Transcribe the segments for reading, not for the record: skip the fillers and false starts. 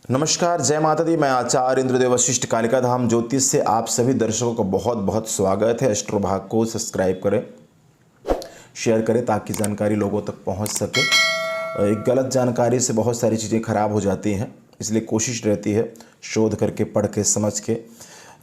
नमस्कार, जय माता दी। मैं आचार्य इंद्रदेव वशिष्ठ कालिका धाम ज्योतिष से आप सभी दर्शकों का बहुत बहुत स्वागत है। एस्ट्रो भाग को सब्सक्राइब करें, शेयर करें ताकि जानकारी लोगों तक पहुंच सके। एक गलत जानकारी से बहुत सारी चीज़ें खराब हो जाती हैं, इसलिए कोशिश रहती है शोध करके, पढ़ के, समझ के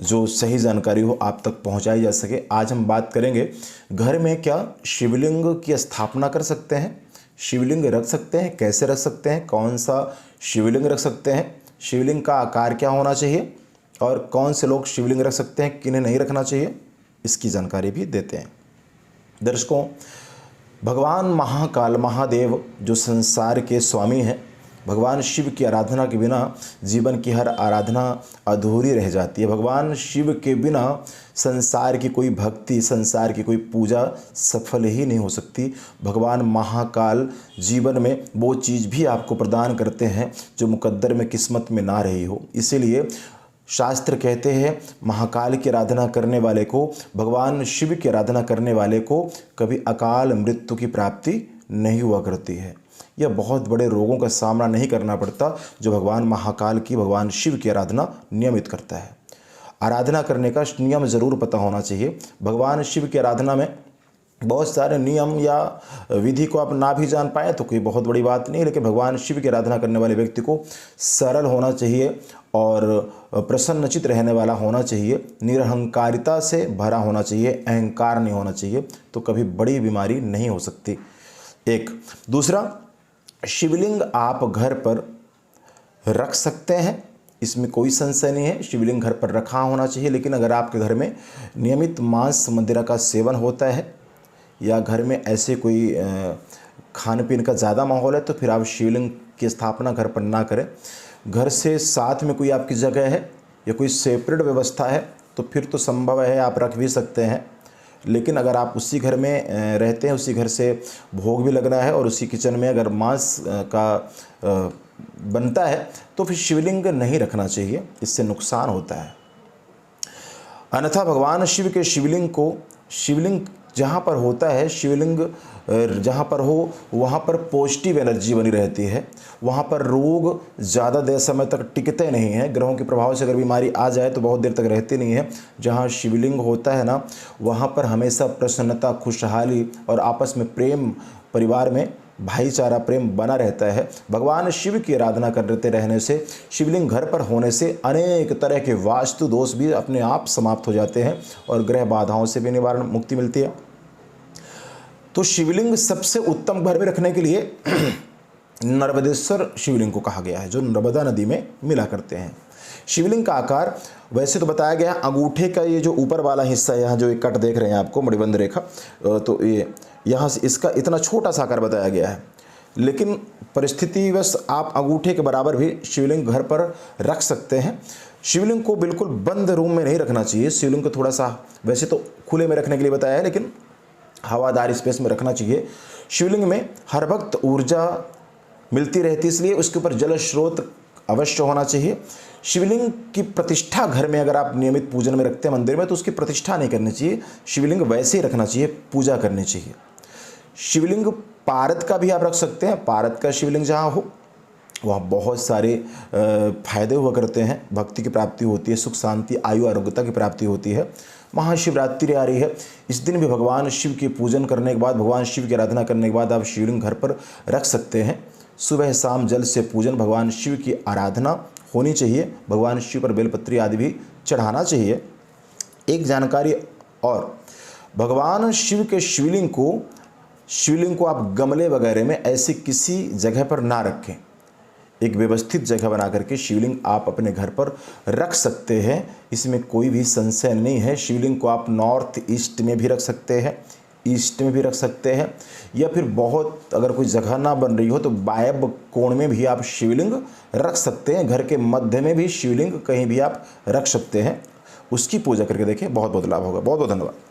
जो सही जानकारी हो आप तक पहुंचाई जा सके। आज हम बात करेंगे, घर में क्या शिवलिंग की स्थापना कर सकते हैं, शिवलिंग रख सकते हैं, कैसे रख सकते हैं, कौन सा शिवलिंग रख सकते हैं, शिवलिंग का आकार क्या होना चाहिए और कौन से लोग शिवलिंग रख सकते हैं, किन्हें नहीं रखना चाहिए, इसकी जानकारी भी देते हैं। दर्शकों, भगवान महाकाल महादेव जो संसार के स्वामी हैं, भगवान शिव की आराधना के बिना जीवन की हर आराधना अधूरी रह जाती है। भगवान शिव के बिना संसार की कोई भक्ति, संसार की कोई पूजा सफल ही नहीं हो सकती। भगवान महाकाल जीवन में वो चीज़ भी आपको प्रदान करते हैं जो मुकद्दर में, किस्मत में ना रही हो। इसीलिए शास्त्र कहते हैं, महाकाल की आराधना करने वाले को, भगवान शिव की आराधना करने वाले को कभी अकाल मृत्यु की प्राप्ति नहीं हुआ करती है। यह बहुत बड़े रोगों का सामना नहीं करना पड़ता जो भगवान महाकाल की, भगवान शिव की आराधना नियमित करता है। आराधना करने का नियम ज़रूर पता होना चाहिए। भगवान शिव की आराधना में बहुत सारे नियम या विधि को आप ना भी जान पाए तो कोई बहुत बड़ी बात नहीं, लेकिन भगवान शिव की आराधना करने वाले व्यक्ति को सरल होना चाहिए और प्रसन्नचित रहने वाला होना चाहिए, निरहंकारिता से भरा होना चाहिए, अहंकार नहीं होना चाहिए, तो कभी बड़ी बीमारी नहीं हो सकती। एक दूसरा, शिवलिंग आप घर पर रख सकते हैं, इसमें कोई संशय नहीं है। शिवलिंग घर पर रखा होना चाहिए, लेकिन अगर आपके घर में नियमित मांस मदिरा का सेवन होता है या घर में ऐसे कोई खान पीन का ज़्यादा माहौल है तो फिर आप शिवलिंग की स्थापना घर पर ना करें। घर से साथ में कोई आपकी जगह है या कोई सेपरेट व्यवस्था है तो फिर तो संभव है आप रख भी सकते हैं, लेकिन अगर आप उसी घर में रहते हैं, उसी घर से भोग भी लगना है और उसी किचन में अगर मांस का बनता है तो फिर शिवलिंग नहीं रखना चाहिए, इससे नुकसान होता है। अन्यथा भगवान शिव के शिवलिंग को, शिवलिंग जहाँ पर होता है, शिवलिंग जहाँ पर हो वहाँ पर पॉजिटिव एनर्जी बनी रहती है, वहाँ पर रोग ज़्यादा देर समय तक टिकते नहीं हैं। ग्रहों के प्रभाव से अगर बीमारी आ जाए तो बहुत देर तक रहती नहीं है। जहाँ शिवलिंग होता है ना, वहाँ पर हमेशा प्रसन्नता, खुशहाली और आपस में प्रेम, परिवार में भाईचारा, प्रेम बना रहता है। भगवान शिव की आराधना करते रहने से, शिवलिंग घर पर होने से अनेक तरह के वास्तु दोष भी अपने आप समाप्त हो जाते हैं और ग्रह बाधाओं से भी निवारण, मुक्ति मिलती है। तो शिवलिंग सबसे उत्तम घर में रखने के लिए नर्मदेश्वर शिवलिंग को कहा गया है, जो नर्मदा नदी में मिला करते हैं। शिवलिंग का आकार वैसे तो बताया गया, अंगूठे का ये जो ऊपर वाला हिस्सा, यहाँ जो एक कट देख रहे हैं आपको, मणिबंध रेखा, तो ये यहाँ से इसका इतना छोटा सा आकार बताया गया है, लेकिन परिस्थितिवश आप अंगूठे के बराबर भी शिवलिंग घर पर रख सकते हैं। शिवलिंग को बिल्कुल बंद रूम में नहीं रखना चाहिए। शिवलिंग को थोड़ा सा वैसे तो खुले में रखने के लिए बताया है, लेकिन हवादार स्पेस में रखना चाहिए। शिवलिंग में हर वक्त ऊर्जा मिलती रहती है, इसलिए उसके ऊपर जल स्रोत अवश्य होना चाहिए। शिवलिंग की प्रतिष्ठा घर में अगर आप नियमित पूजन में रखते हैं मंदिर में तो उसकी प्रतिष्ठा नहीं करनी चाहिए, शिवलिंग वैसे ही रखना चाहिए, पूजा करनी चाहिए। शिवलिंग पारद का भी आप रख सकते हैं। पारद का शिवलिंग जहाँ हो वहाँ बहुत सारे फायदे हुआ करते हैं, भक्ति की प्राप्ति होती है, सुख शांति, आयु आरोग्यता की प्राप्ति होती है। महाशिवरात्रि आ रही है, इस दिन भी भगवान शिव के पूजन करने के बाद, भगवान शिव की आराधना करने के बाद आप शिवलिंग घर पर रख सकते हैं। सुबह शाम जल से पूजन, भगवान शिव की आराधना होनी चाहिए, भगवान शिव पर बेलपत्री आदि भी चढ़ाना चाहिए। एक जानकारी और, भगवान शिव के शिवलिंग को आप गमले वगैरह में ऐसी किसी जगह पर ना रखें। एक व्यवस्थित जगह बना करके शिवलिंग आप अपने घर पर रख सकते हैं, इसमें कोई भी संशय नहीं है। शिवलिंग को आप नॉर्थ ईस्ट में भी रख सकते हैं, ईस्ट में भी रख सकते हैं, या फिर बहुत अगर कोई जगह ना बन रही हो तो वायव्य कोण में भी आप शिवलिंग रख सकते हैं। घर के मध्य में भी शिवलिंग कहीं भी आप रख सकते हैं। उसकी पूजा करके देखें, बहुत बहुत लाभ होगा। बहुत बहुत धन्यवाद।